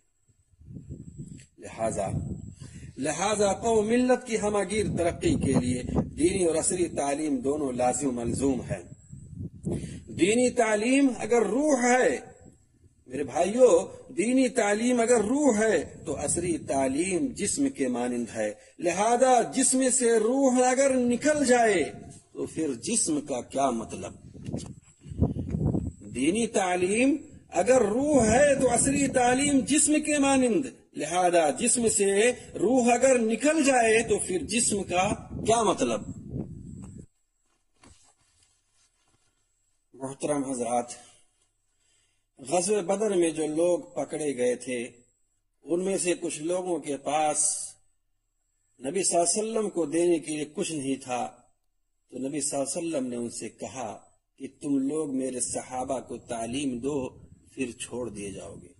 لہذا قوم ملت کی ہمہ گیر ترقی کے لیے دینی اور عصری تعلیم دونوں لازم و ملزوم ہے۔ دینی تعلیم اگر روح ہے میرے بھائیوں، دینی تعلیم اگر روح ہے تو عصری تعلیم جسم کے مانند ہے، لہذا جسم سے روح اگر نکل جائے تو پھر جسم کا کیا مطلب؟ دینی تعلیم اگر روح ہے تو عصری تعلیم جسم کے مانند، لہذا جسم سے روح اگر نکل جائے تو پھر جسم کا کیا مطلب؟ محترم حضرات، غزوہ بدر میں جو لوگ پکڑے گئے تھے ان میں سے کچھ لوگوں کے پاس نبی صلی اللہ علیہ وسلم کو دینے کے لیے کچھ نہیں تھا، تو نبی صلی اللہ علیہ وسلم نے ان سے کہا کہ تم لوگ میرے صحابہ کو تعلیم دو پھر چھوڑ دیے جاؤ گے۔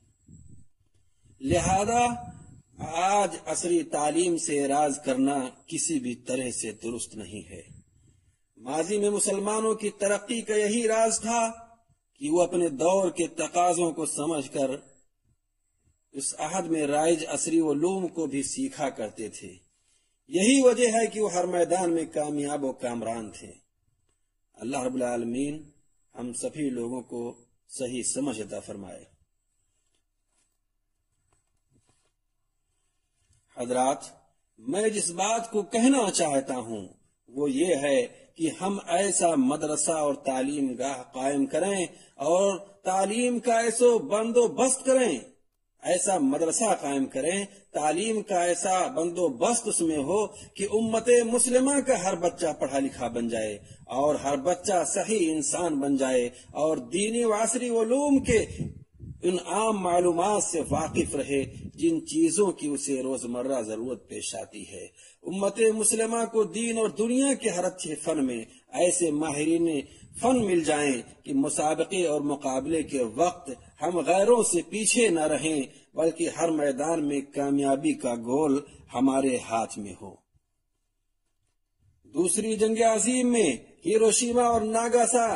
لہذا آج عصری تعلیم سے اعراض کرنا کسی بھی طرح سے درست نہیں ہے۔ ماضی میں مسلمانوں کی ترقی کا یہی راز تھا کہ وہ اپنے دور کے تقاضوں کو سمجھ کر اس عہد میں رائج عصری علوم کو بھی سیکھا کرتے تھے۔ یہی وجہ ہے کہ وہ ہر میدان میں کامیاب و کامران تھے۔ اللہ رب العالمین ہم سبھی لوگوں کو صحیح سمجھ عطا فرمائے۔ حضرات، میں جس بات کو کہنا چاہتا ہوں وہ یہ ہے کہ ہم ایسا مدرسہ اور تعلیم گاہ قائم کریں اور تعلیم کا ایسا بندوبست کریں، ایسا مدرسہ قائم کریں، تعلیم کا ایسا بندوبست اس میں ہو کہ امت مسلمہ کا ہر بچہ پڑھا لکھا بن جائے اور ہر بچہ صحیح انسان بن جائے اور دینی و عصری علوم کے ان عام معلومات سے واقف رہے جن چیزوں کی اسے روزمرہ ضرورت پیش آتی ہے۔ امت مسلمہ کو دین اور دنیا کے ہر اچھے فن میں ایسے ماہرین فن مل جائیں کہ مسابقے اور مقابلے کے وقت ہم غیروں سے پیچھے نہ رہیں بلکہ ہر میدان میں کامیابی کا گول ہمارے ہاتھ میں ہو۔ دوسری جنگ عظیم میں ہیروشیما اور ناگاسا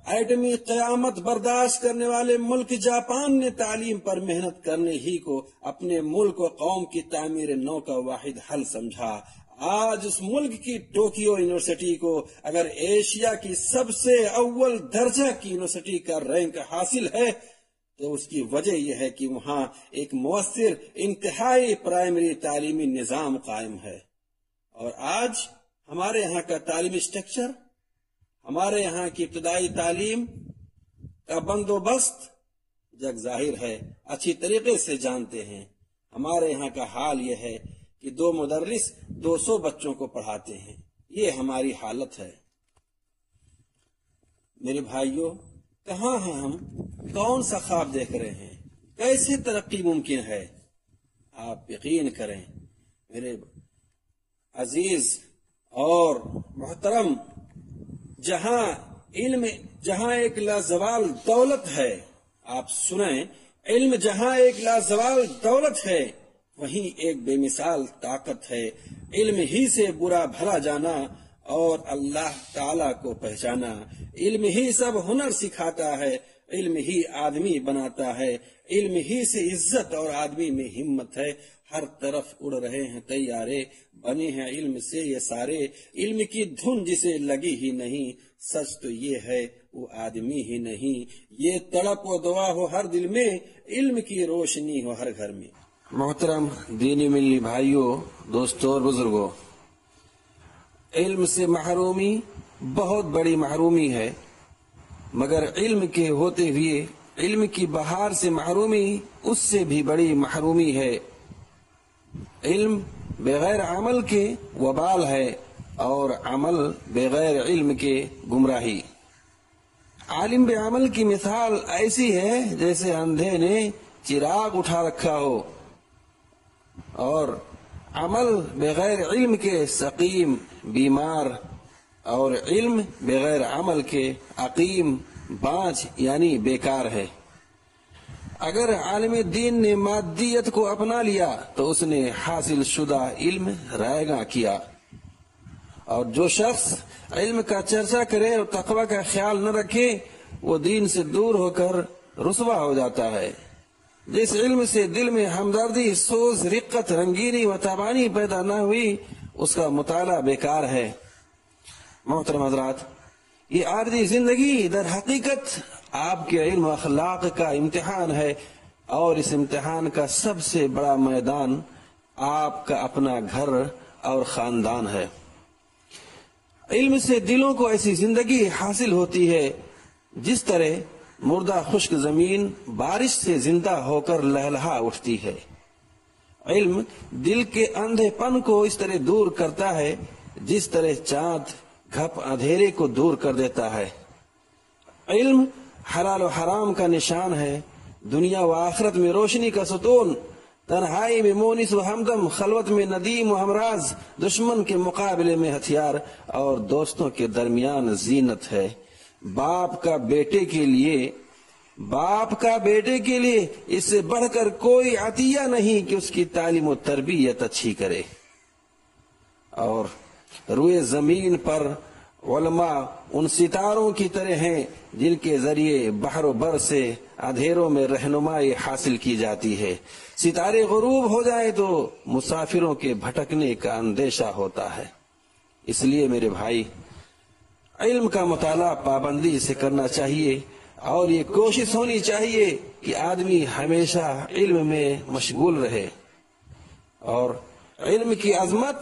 ایٹمی قیامت برداشت کرنے والے ملک جاپان نے تعلیم پر محنت کرنے ہی کو اپنے ملک و قوم کی تعمیر نو کا واحد حل سمجھا۔ آج اس ملک کی ٹوکیو یونیورسٹی کو اگر ایشیا کی سب سے اول درجہ کی یونیورسٹی کا رینک حاصل ہے تو اس کی وجہ یہ ہے کہ وہاں ایک مؤثر انتہائی پرائمری تعلیمی نظام قائم ہے۔ اور آج ہمارے یہاں کا تعلیمی اسٹرکچر، ہمارے یہاں کی ابتدائی تعلیم کا بندوبست جگ ظاہر ہے، اچھی طریقے سے جانتے ہیں۔ ہمارے یہاں کا حال یہ ہے کہ 2 مدرس 200 بچوں کو پڑھاتے ہیں، یہ ہماری حالت ہے۔ میرے بھائیوں، کہاں ہیں ہم؟ کون سا خواب دیکھ رہے ہیں؟ کیسے ترقی ممکن ہے؟ آپ یقین کریں میرے عزیز اور محترم، جہاں ایک لازوال دولت ہے، آپ سنیں، علم جہاں ایک لازوال دولت ہے وہیں ایک بے مثال طاقت ہے۔ علم ہی سے برا بھلا جانا اور اللہ تعالی کو پہچانا۔ علم ہی سب ہنر سکھاتا ہے، علم ہی آدمی بناتا ہے، علم ہی سے عزت اور آدمی میں ہمت ہے۔ ہر طرف اڑ رہے ہیں طیارے، بنے ہیں علم سے یہ سارے، علم کی دھن جسے لگی ہی نہیں، سچ تو یہ ہے وہ آدمی ہی نہیں۔ یہ تڑپ و دعا ہو ہر دل میں، علم کی روشنی ہو ہر گھر میں۔ محترم دینی ملی بھائیوں، دوستوں اور بزرگوں، علم سے محرومی بہت بڑی محرومی ہے، مگر علم کے ہوتے ہوئے علم کی بہار سے محرومی اس سے بھی بڑی محرومی ہے۔ علم بغیر عمل کے وبال ہے اور عمل بغیر علم کے گمراہی۔ عالم بے عمل کی مثال ایسی ہے جیسے اندھے نے چراغ اٹھا رکھا ہو، اور عمل بغیر علم کے سقیم بیمار، اور علم بغیر عمل کے عقیم بانجھ یعنی بیکار ہے۔ اگر عالم دین نے مادیت کو اپنا لیا تو اس نے حاصل شدہ علم رائگاں کیا، اور جو شخص علم کا چرچا کرے اور تقوی کا خیال نہ رکھے وہ دین سے دور ہو کر رسوا ہو جاتا ہے۔ جس علم سے دل میں ہمدردی، سوز، رقت، رنگینی و تابانی پیدا نہ ہوئی اس کا مطالعہ بیکار ہے۔ محترم حضرات، یہ عارضی زندگی در حقیقت آپ کے علم و اخلاق کا امتحان ہے، اور اس امتحان کا سب سے بڑا میدان آپ کا اپنا گھر اور خاندان ہے۔ علم سے دلوں کو ایسی زندگی حاصل ہوتی ہے جس طرح مردہ خشک زمین بارش سے زندہ ہو کر لہلہا اٹھتی ہے۔ علم دل کے اندھے پن کو اس طرح دور کرتا ہے جس طرح چاند گھپ اندھیرے کو دور کر دیتا ہے۔ علم حلال و حرام کا نشان ہے، دنیا و آخرت میں روشنی کا ستون، تنہائی میں مونس و ہمدم، خلوت میں ندیم و ہمراز، دشمن کے مقابلے میں ہتھیار اور دوستوں کے درمیان زینت ہے۔ باپ کا بیٹے کے لیے اس سے بڑھ کر کوئی عطیہ نہیں کہ اس کی تعلیم و تربیت اچھی کرے۔ اور روئے زمین پر علماء ان ستاروں کی طرح ہیں جن کے ذریعے بحر و بر سے اندھیروں میں رہنمائی حاصل کی جاتی ہے۔ ستارے غروب ہو جائے تو مسافروں کے بھٹکنے کا اندیشہ ہوتا ہے۔ اس لیے میرے بھائی، علم کا مطالعہ پابندی سے کرنا چاہیے، اور یہ کوشش ہونی چاہیے کہ آدمی ہمیشہ علم میں مشغول رہے۔ اور علم کی عظمت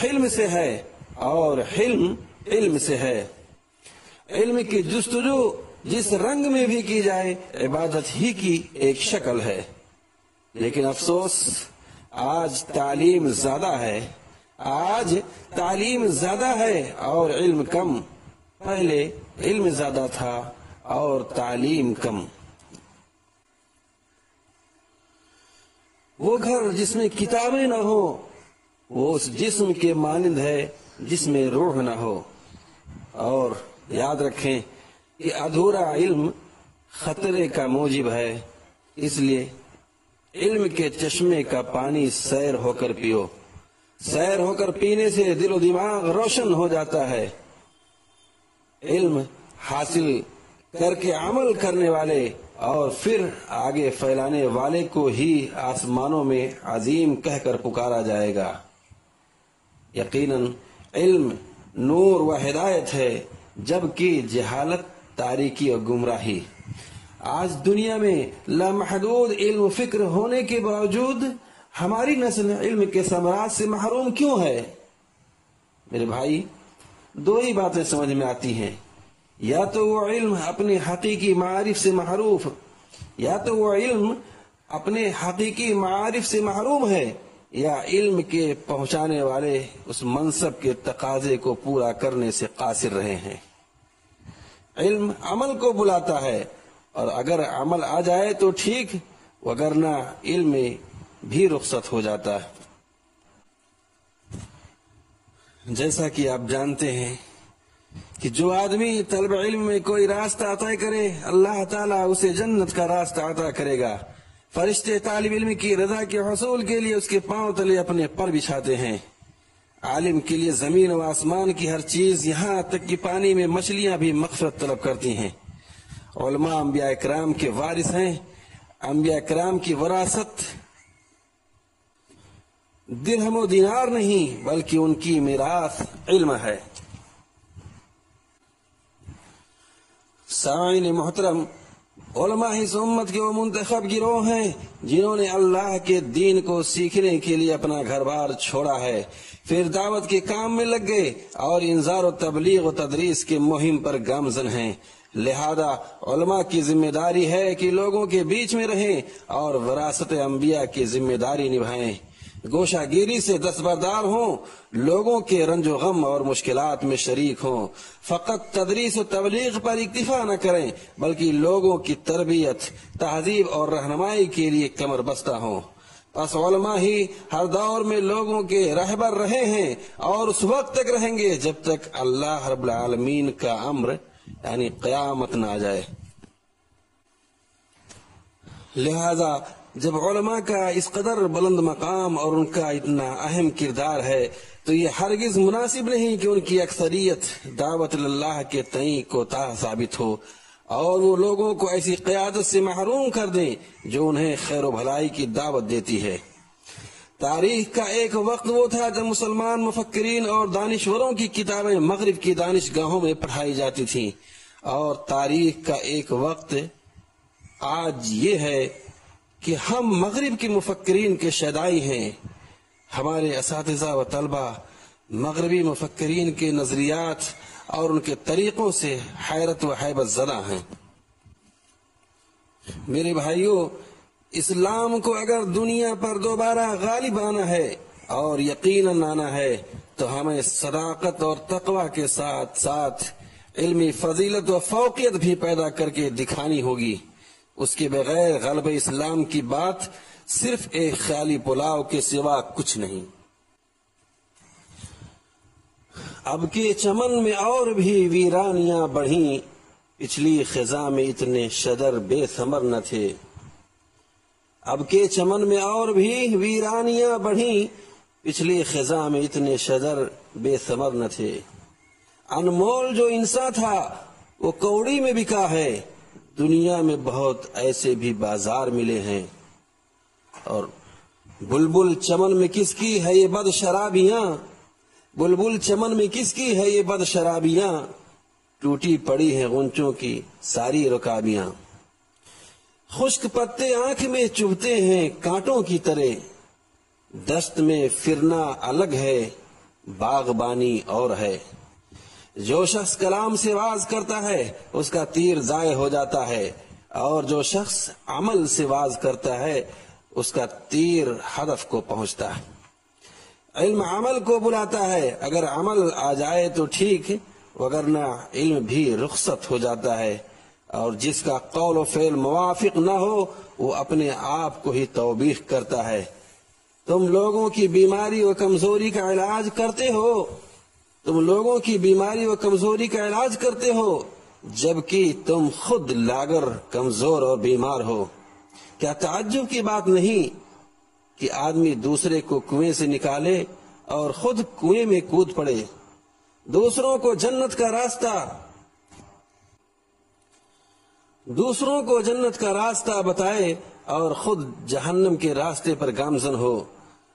حلم سے ہے، اور حلم علم سے ہے۔ علم کی جستجو جس رنگ میں بھی کی جائے عبادت ہی کی ایک شکل ہے، لیکن افسوس آج تعلیم زیادہ ہے اور علم کم۔ پہلے علم زیادہ تھا اور تعلیم کم۔ وہ گھر جس میں کتابیں نہ ہو وہ اس جسم کے مانند ہے جس میں روح نہ ہو۔ اور یاد رکھیں کہ ادھورا علم خطرے کا موجب ہے، اس لیے علم کے چشمے کا پانی سیر ہو کر پیو۔ سیر ہو کر پینے سے دل و دماغ روشن ہو جاتا ہے۔ علم حاصل کر کے عمل کرنے والے اور پھر آگے پھیلانے والے کو ہی آسمانوں میں عظیم کہہ کر پکارا جائے گا۔ یقیناً علم نور و ہدایت ہے، جبکہ جہالت تاریکی اور گمراہی۔ آج دنیا میں لامحدود علم و فکر ہونے کے باوجود ہماری نسل علم کے ثمرات سے محروم کیوں ہے؟ میرے بھائی، دو ہی باتیں سمجھ میں آتی ہیں، یا تو وہ علم اپنے حقیقی معارف سے محروم ہے، یا علم کے پہنچانے والے اس منصب کے تقاضے کو پورا کرنے سے قاصر رہے ہیں۔ علم عمل کو بلاتا ہے، اور اگر عمل آ جائے تو ٹھیک، وگرنہ علم بھی رخصت ہو جاتا ہے۔ جیسا کہ آپ جانتے ہیں کہ جو آدمی طلب علم میں کوئی راستہ طے کرے، اللہ تعالیٰ اسے جنت کا راستہ عطا کرے گا۔ فرشتے طالب علم کی رضا کے حصول کے لیے اس کے پاؤں تلے اپنے پر بچھاتے ہیں۔ عالم کے لیے زمین و آسمان کی ہر چیز، یہاں تک کہ پانی میں مچھلیاں بھی مغفرت طلب کرتی ہیں۔ علماء انبیاء کرام کے وارث ہیں۔ انبیاء کرام کی وراثت درہم و دینار نہیں، بلکہ ان کی میراث علم ہے۔ سامعین محترم، علماء اس امت کے وہ منتخب گروہ ہیں جنہوں نے اللہ کے دین کو سیکھنے کے لیے اپنا گھر بار چھوڑا ہے، پھر دعوت کے کام میں لگ گئے اور انذار و تبلیغ و تدریس کے مہم پر گامزن ہیں۔ لہذا علماء کی ذمہ داری ہے کہ لوگوں کے بیچ میں رہیں اور وراثت انبیاء کی ذمہ داری نبھائیں، گوشہ گیری سے دستبردار ہوں، لوگوں کے رنج و غم اور مشکلات میں شریک ہوں۔ فقط تدریس و تبلیغ پر اکتفا نہ کریں، بلکہ لوگوں کی تربیت، تہذیب اور رہنمائی کے لیے کمر بستہ ہوں۔ پس علماء ہی ہر دور میں لوگوں کے رہبر رہے ہیں اور اس وقت تک رہیں گے جب تک اللہ رب العالمین کا امر یعنی قیامت نہ آ جائے۔ لہذا جب علماء کا اس قدر بلند مقام اور ان کا اتنا اہم کردار ہے تو یہ ہرگز مناسب نہیں کہ ان کی اکثریت دعوت اللہ کے تئیں کوتاہ ثابت ہو اور وہ لوگوں کو ایسی قیادت سے محروم کر دیں جو انہیں خیر و بھلائی کی دعوت دیتی ہے۔ تاریخ کا ایک وقت وہ تھا جب مسلمان مفکرین اور دانشوروں کی کتابیں مغرب کی دانش گاہوں میں پڑھائی جاتی تھیں، اور تاریخ کا ایک وقت آج یہ ہے کہ ہم مغرب کے مفکرین کے شیدائی ہیں۔ ہمارے اساتذہ و طلبہ مغربی مفکرین کے نظریات اور ان کے طریقوں سے حیرت و ہیبت زدہ ہیں۔ میرے بھائیوں، اسلام کو اگر دنیا پر دوبارہ غالب آنا ہے اور یقیناً آنا ہے تو ہمیں صداقت اور تقوی کے ساتھ ساتھ علمی فضیلت و فوقیت بھی پیدا کر کے دکھانی ہوگی۔ اس کے بغیر غلبہ اسلام کی بات صرف ایک خیالی پلاؤ کے سوا کچھ نہیں۔ اب کے چمن میں اور بھی ویرانیاں بڑھیں، پچھلی خزاں میں اتنے شجر بے ثمر نہ تھے۔ اب کے چمن میں اور بھی ویرانیاں بڑھیں، پچھلی خزاں میں اتنے شجر بے ثمر نہ تھے۔ انمول جو انسان تھا وہ کوڑی میں بکا ہے، دنیا میں بہت ایسے بھی بازار ملے ہیں۔ اور بلبل چمن میں کس کی ہے یہ بد شرابیاں، بلبل چمن میں کس کی ہے یہ بد شرابیاں، ٹوٹی پڑی ہیں غنچوں کی ساری رکابیاں۔ خشک پتے آنکھ میں چبھتے ہیں کانٹوں کی طرح، دشت میں پھرنا الگ ہے باغبانی اور ہے۔ جو شخص کلام سے واز کرتا ہے اس کا تیر ضائع ہو جاتا ہے، اور جو شخص عمل سے واز کرتا ہے اس کا تیر ہدف کو پہنچتا ہے۔ علم عمل کو بلاتا ہے، اگر عمل آ جائے تو ٹھیک، وگرنہ علم بھی رخصت ہو جاتا ہے، اور جس کا قول و فعل موافق نہ ہو وہ اپنے آپ کو ہی توبیخ کرتا ہے۔ تم لوگوں کی بیماری و کمزوری کا علاج کرتے ہو، تم لوگوں کی بیماری و کمزوری کا علاج کرتے ہو، جبکہ تم خود لاگر کمزور اور بیمار ہو۔ کیا تعجب کی بات نہیں کہ آدمی دوسرے کو کنویں سے نکالے اور خود کنویں میں کود پڑے، دوسروں کو جنت کا راستہ بتائے اور خود جہنم کے راستے پر گامزن ہو،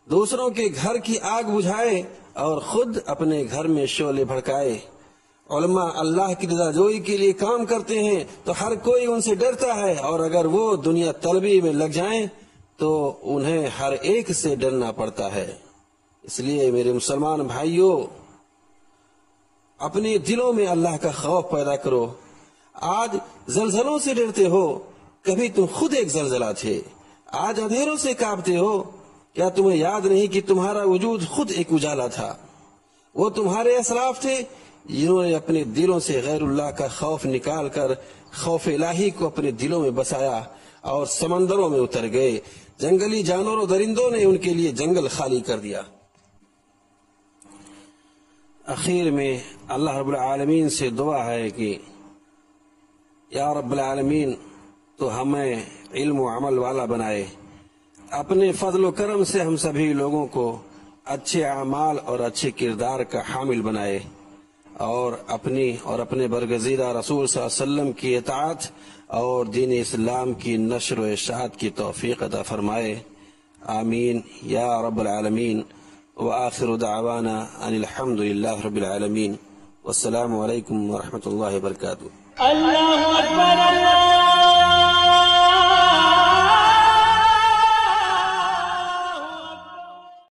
دوسروں کے گھر کی آگ بجھائے اور خود اپنے گھر میں شعلے بھڑکائے۔ علماء اللہ کی رضا جوئی کے لیے کام کرتے ہیں تو ہر کوئی ان سے ڈرتا ہے، اور اگر وہ دنیا طلبی میں لگ جائیں تو انہیں ہر ایک سے ڈرنا پڑتا ہے۔ اس لیے میرے مسلمان بھائیوں، اپنے دلوں میں اللہ کا خوف پیدا کرو۔ آج زلزلوں سے ڈرتے ہو، کبھی تم خود ایک زلزلہ تھے۔ آج اندھیروں سے کانپتے ہو، کیا تمہیں یاد نہیں کہ تمہارا وجود خود ایک اجالا تھا؟ وہ تمہارے اسلاف تھے جنہوں نے اپنے دلوں سے غیر اللہ کا خوف نکال کر خوف الہی کو اپنے دلوں میں بسایا اور سمندروں میں اتر گئے۔ جنگلی جانوروں درندوں نے ان کے لیے جنگل خالی کر دیا۔ اخیر میں اللہ رب العالمین سے دعا ہے کہ یا رب العالمین تو ہمیں علم و عمل والا بنائے، اپنے فضل و کرم سے ہم سبھی لوگوں کو اچھے اعمال اور اچھے کردار کا حامل بنائے، اور اپنے برگزیدہ رسول صلی اللہ علیہ وسلم کی اطاعت اور دین اسلام کی نشر و اشاعت کی توفیق عطا فرمائے۔ آمین یا رب العالمین۔ وآخر دعوانا ان الحمد للہ رب العالمین، والسلام علیکم ورحمۃ اللہ وبرکاتہ۔ اللہ اکبر اللہ